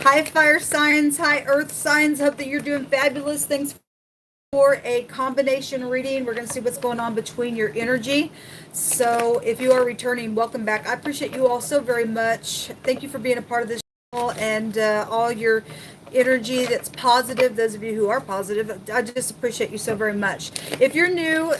Hi, fire signs. Hi, earth signs. Hope that you're doing fabulous. Thanks for a combination reading. We're going to see what's going on between your energy. So if you are returning, welcome back. I appreciate you all so very much. Thank you for being a part of this channel and all your energy that's positive. Those of you who are positive, I just appreciate you so very much. If you're new,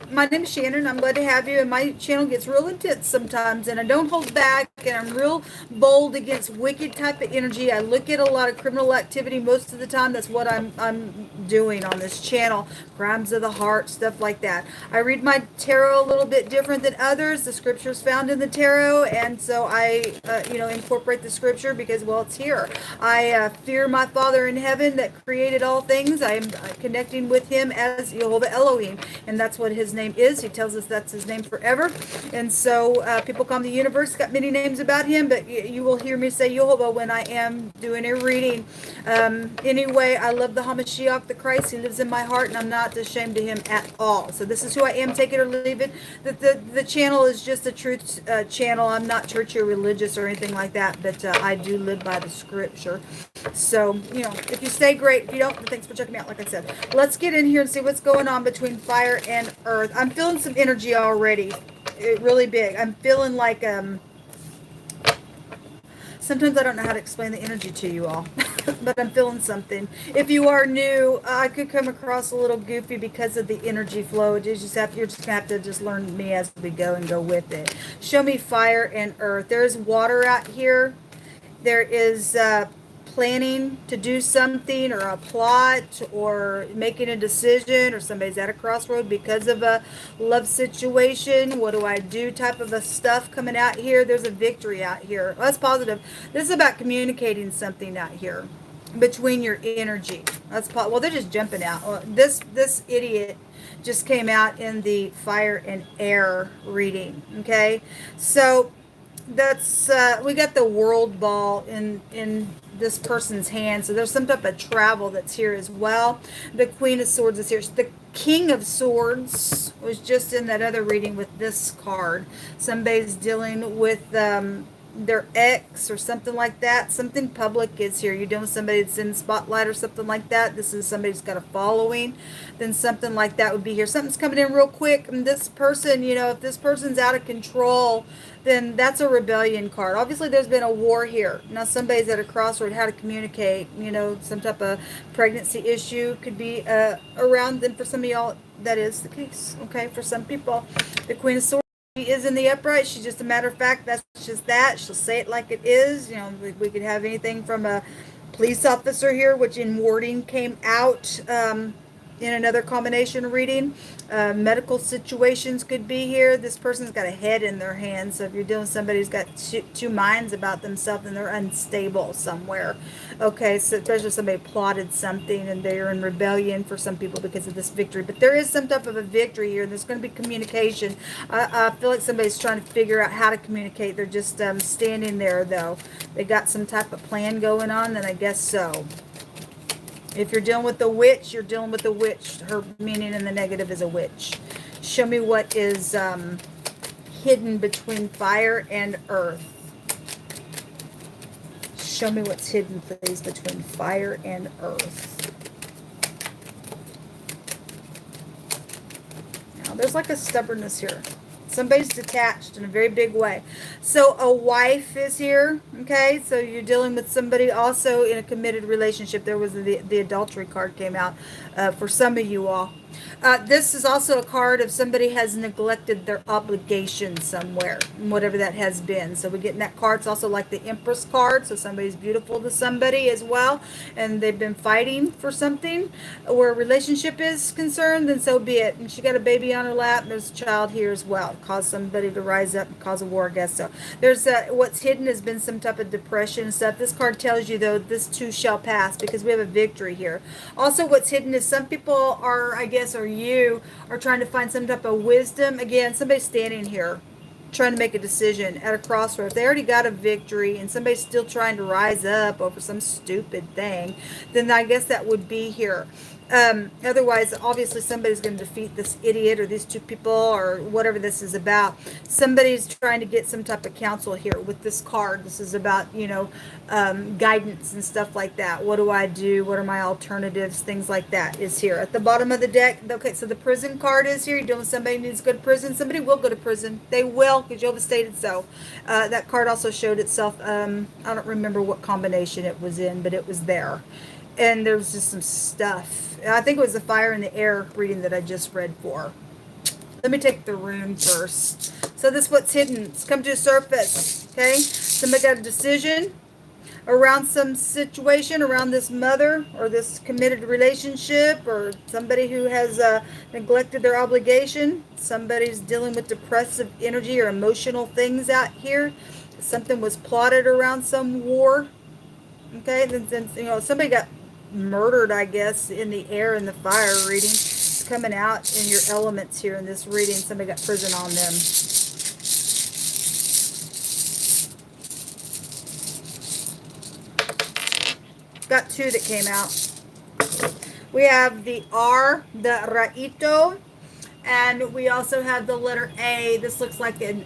my name is Shannon. I'm glad to have you, and my channel gets real intense sometimes, and I don't hold back, and I'm real bold against wicked type of energy. I look at a lot of criminal activity most of the time. That's what I'm doing on this channel. Crimes of the heart, stuff like that. I read my tarot a little bit different than others. The scripture's found in the tarot, and so I incorporate the scripture because, well, it's here. I fear my Father in heaven that created all things. I am connecting with him as Jehovah Elohim, and that's what his name is. He tells us that's his name forever. And so people call him the universe. Got many names about him, but you will hear me say Jehovah when I am doing a reading. Anyway, I love the Hamashiach, the Christ. He lives in my heart, and I'm not ashamed of him at all. So this is who I am. Take it or leave it. The channel is just a truth channel. I'm not churchy or religious or anything like that, but I do live by the scripture. So, if you stay, great. If you don't, thanks for checking me out, like I said. Let's get in here and see what's going on between fire and earth. I'm feeling some energy already. Really big. I'm feeling like, sometimes I don't know how to explain the energy to you all, but I'm feeling something. If you are new, I could come across a little goofy because of the energy flow. You're just going to have to just learn me as we go and go with it. Show me fire and earth. There's water out here. There is planning to do something or a plot or making a decision, or somebody's at a crossroad because of a love situation. What do I do type of a stuff coming out here. There's a victory out here. Well, that's positive. This is about communicating something out here between your energy. Well, they're just jumping out. Well, this idiot just came out in the fire and air reading. Okay, so that's we got the world ball in this person's hand, so there's some type of travel that's here as well. The Queen of Swords is here. The King of Swords was just in that other reading with this card. Somebody's dealing with their ex or something like that. Something public is here. You're dealing with somebody that's in the spotlight or something like that. This is somebody who's got a following. Then something like that would be here. Something's coming in real quick, and this person, if this person's out of control, then that's a rebellion card. Obviously, there's been a war here. Now, somebody's at a crossroad, how to communicate, some type of pregnancy issue could be around. And for some of y'all, that is the case. Okay, for some people, the Queen of Swords, she is in the upright. She's just a matter of fact. That's just that. She'll say it like it is. We could have anything from a police officer here, which in warding came out in another combination reading. Medical situations could be here. This person's got a head in their hand. So if you're dealing with somebody who's got two minds about themselves and they're unstable somewhere. Okay, so especially somebody plotted something and they're in rebellion for some people because of this victory. But there is some type of a victory here. There's going to be communication. I feel like somebody's trying to figure out how to communicate. They're just standing there, though. They got some type of plan going on, then I guess so. If you're dealing with the witch, you're dealing with the witch. Her meaning in the negative is a witch. Show me what is hidden between fire and earth. Show me what's hidden, please, between fire and earth. Now, there's like a stubbornness here. Somebody's detached in a very big way. So a wife is here, okay? So you're dealing with somebody also in a committed relationship. There was the adultery card came out for some of you all. This is also a card if somebody has neglected their obligation somewhere, whatever that has been. So we get in that card. It's also like the Empress card. So somebody's beautiful to somebody as well, and they've been fighting for something where a relationship is concerned, then so be it. And she got a baby on her lap, and there's a child here as well. Cause somebody to rise up and cause a war, I guess. So there's what's hidden has been some type of depression and stuff. This card tells you, though, this too shall pass because we have a victory here. Also, what's hidden is some people are, I guess, or you are trying to find some type of wisdom. Again, somebody's standing here trying to make a decision at a crossroads. They already got a victory and somebody's still trying to rise up over some stupid thing, then I guess that would be here. Otherwise, obviously, somebody's going to defeat this idiot or these two people or whatever this is about. Somebody's trying to get some type of counsel here with this card. This is about, guidance and stuff like that. What do I do? What are my alternatives? Things like that is here. At the bottom of the deck, okay, so the prison card is here. You're dealing with somebody who needs to go to prison. Somebody will go to prison. They will, because Jehovah stated so. That card also showed itself. I don't remember what combination it was in, but it was there. And there was just some stuff. I think it was the fire in the air reading that I just read for. Let me take the rune first. So this is what's hidden. It's come to the surface. Okay? Somebody got a decision around some situation, around this mother or this committed relationship, or somebody who has neglected their obligation. Somebody's dealing with depressive energy or emotional things out here. Something was plotted around some war. Okay? Then somebody got murdered, I guess, in the air in the fire reading. It's coming out in your elements here in this reading. Somebody got prison on them. Got two that came out. We have the R, the Raito, and we also have the letter A. This looks like the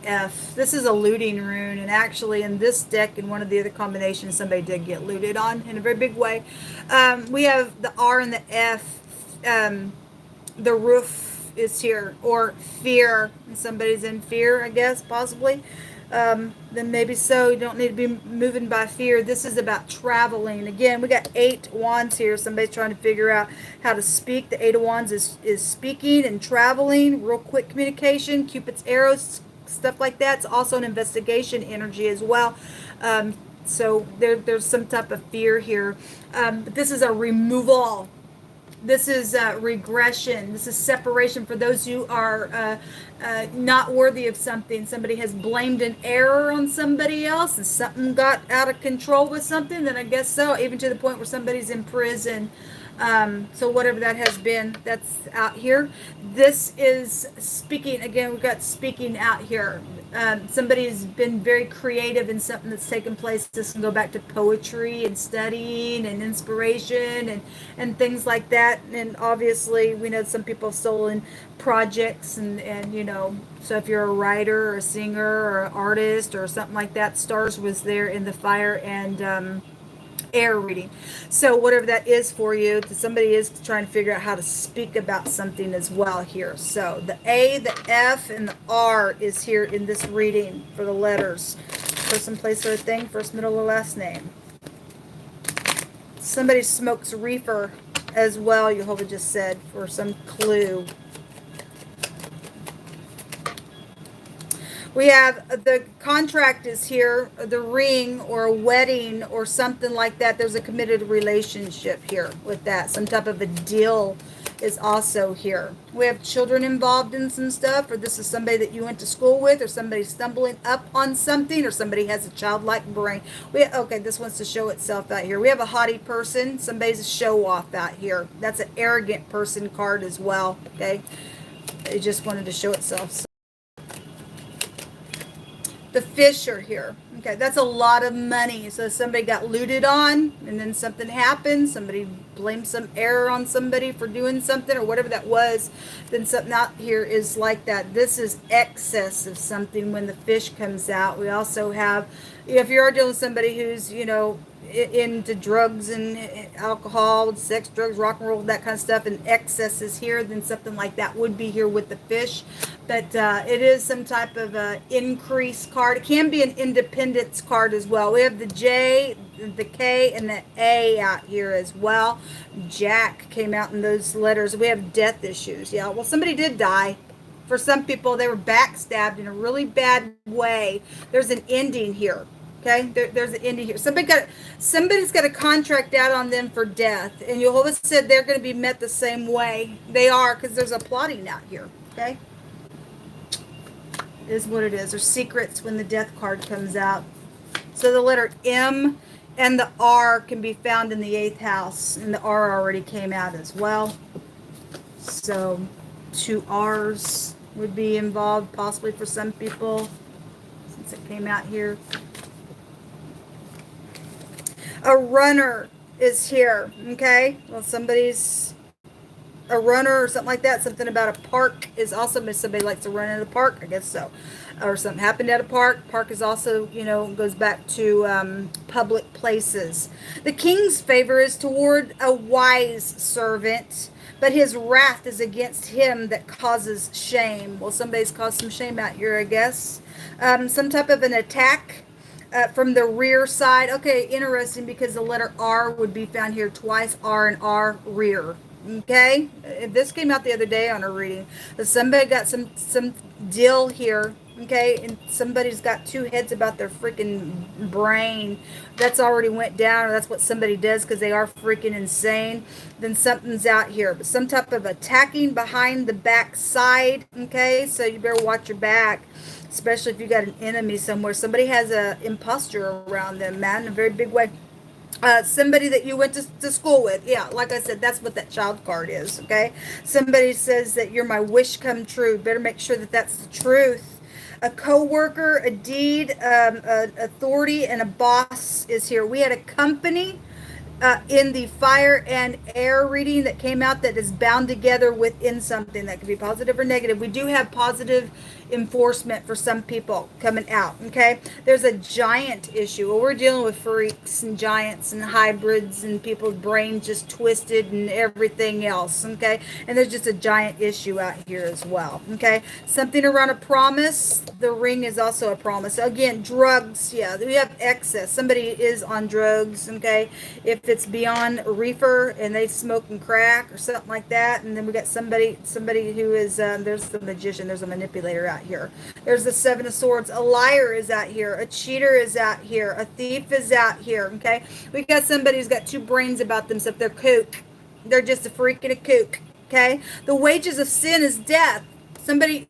F. This is a looting rune, and actually in this deck, in one of the other combinations, somebody did get looted on in a very big way. We have the R and the F. The roof is here, or fear. Somebody's in fear, I guess, possibly. Then maybe so. You don't need to be moving by fear. This is about traveling. Again, we got 8 wands here. Somebody's trying to figure out how to speak. The 8 of wands is speaking and traveling, real quick communication, Cupid's arrows, stuff like that. It's also an investigation energy as well. So there's some type of fear here. But this is a removal. This is regression. This is separation for those who are not worthy of something. Somebody has blamed an error on somebody else, and something got out of control with something. Then I guess so, even to the point where somebody's in prison. So whatever that has been, that's out here. This is speaking. Again, we've got speaking out here. Somebody's been very creative in something that's taken place. This can go back to poetry and studying and inspiration and things like that. And obviously, we know some people have stolen projects and so if you're a writer or a singer or an artist or something like that, stars was there in the fire and air reading. So whatever that is for you, somebody is trying to figure out how to speak about something as well here. So the A, the F, and the R is here in this reading for the letters. Person, place, or thing, first, middle, or last name. Somebody smokes reefer as well, Jehovah just said, for some clue. We have the contract is here, the ring or a wedding or something like that. There's a committed relationship here with that. Some type of a deal is also here. We have children involved in some stuff, or this is somebody that you went to school with, or somebody stumbling up on something, or somebody has a childlike brain. Okay, this wants to show itself out here. We have a haughty person. Somebody's a show off out here. That's an arrogant person card as well. Okay, it just wanted to show itself. The fish are here. Okay, that's a lot of money. So somebody got looted on, and then something happened. Somebody blamed some error on somebody for doing something or whatever that was. Then something out here is like that. This is excess of something when the fish comes out. We also have, if you are dealing with somebody who's, into drugs and alcohol, sex, drugs, rock and roll, that kind of stuff, and excess is here, then something like that would be here with the fish. But it is some type of increase card. It can be an independence card as well. We have the J, the K, and the A out here as well. Jack came out in those letters. We have death issues. Yeah, well, somebody did die. For some people, they were backstabbed in a really bad way. There's an ending here. Okay, there's an ending here. Somebody's got a contract out on them for death, and Jehovah said they're going to be met the same way. They are, because there's a plotting out here. Okay, it is what it is. There's secrets when the death card comes out. So the letter M and the R can be found in the 8th house, and the R already came out as well. So 2 R's would be involved possibly for some people, since it came out here. A runner is here. Okay. Well, somebody's a runner or something like that. Something about a park is also, somebody likes to run in a park, I guess so. Or something happened at a park. Park is also, goes back to public places. The king's favor is toward a wise servant, but his wrath is against him that causes shame. Well, somebody's caused some shame out here, I guess. Some type of an attack from the rear side. Okay, interesting, because the letter R would be found here twice. R and R, rear. Okay, this came out the other day on a reading. Somebody got some deal here. Okay, and somebody's got two heads about their freaking brain. That's already went down, or that's what somebody does because they are freaking insane. Then something's out here, but some type of attacking behind the back side. Okay, so you better watch your back, especially if you got an enemy somewhere. Somebody has a imposter around them, man, in a very big way. Somebody that you went to school with. Yeah, like I said, that's what that child card is, okay? Somebody says that you're my wish come true. Better make sure that that's the truth. A co-worker, a deed, authority, and a boss is here. We had a company in the fire and air reading that came out that is bound together within something that could be positive or negative. We do have positive enforcement for some people coming out. Okay, there's a giant issue. Well, we're dealing with freaks and giants and hybrids and people's brains just twisted and everything else. Okay, and there's just a giant issue out here as well. Okay, something around a promise. The ring is also a promise. Again, drugs. Yeah, we have excess. Somebody is on drugs. Okay, if it's beyond reefer and they smoking crack or something like that. And then we got somebody who is there's the magician, there's a manipulator out here. There's the Seven of Swords. A liar is out here. A cheater is out here. A thief is out here. Okay, we got somebody who's got two brains about themselves. They're kook. They're just a freak and a kook. Okay, the wages of sin is death. Somebody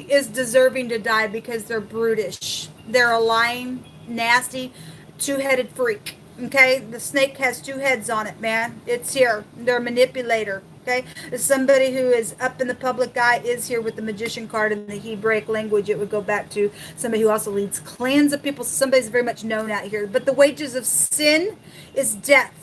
is deserving to die because they're brutish. They're a lying, nasty, two-headed freak. Okay, the snake has two heads on it, man. It's here. They're a manipulator. Okay, somebody who is up in the public eye is here with the magician card in the Hebraic language. It would go back to somebody who also leads clans of people. Somebody's very much known out here. But the wages of sin is death.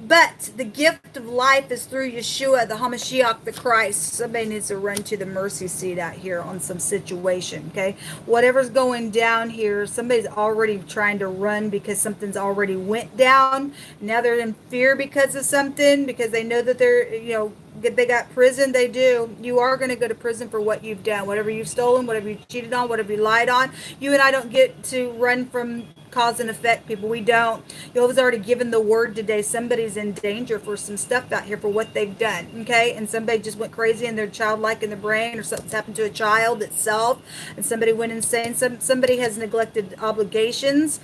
But the gift of life is through Yeshua, the Hamashiach, the Christ. Somebody needs to run to the mercy seat out here on some situation, okay? Whatever's going down here, somebody's already trying to run because something's already went down. Now they're in fear because of something, because they know that they're, they got prison. They do. You are going to go to prison for what you've done. Whatever you've stolen, whatever you cheated on, whatever you lied on. You and I don't get to run from cause and effect, people. We don't. Jehovah's already given the word today. Somebody's in danger for some stuff out here for what they've done, okay? And somebody just went crazy and they're childlike in the brain, or something's happened to a child itself, and somebody went insane. Somebody has neglected obligations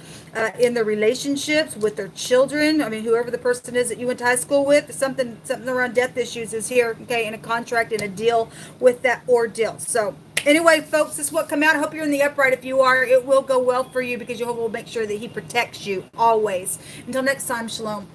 in their relationships with their children. I mean, whoever the person is that you went to high school with, something around death issues is here, okay? In a contract, in a deal with that ordeal. So anyway, folks, this is what come out. I hope you're in the upright. If you are, it will go well for you, because Jehovah will make sure that he protects you always. Until next time, shalom.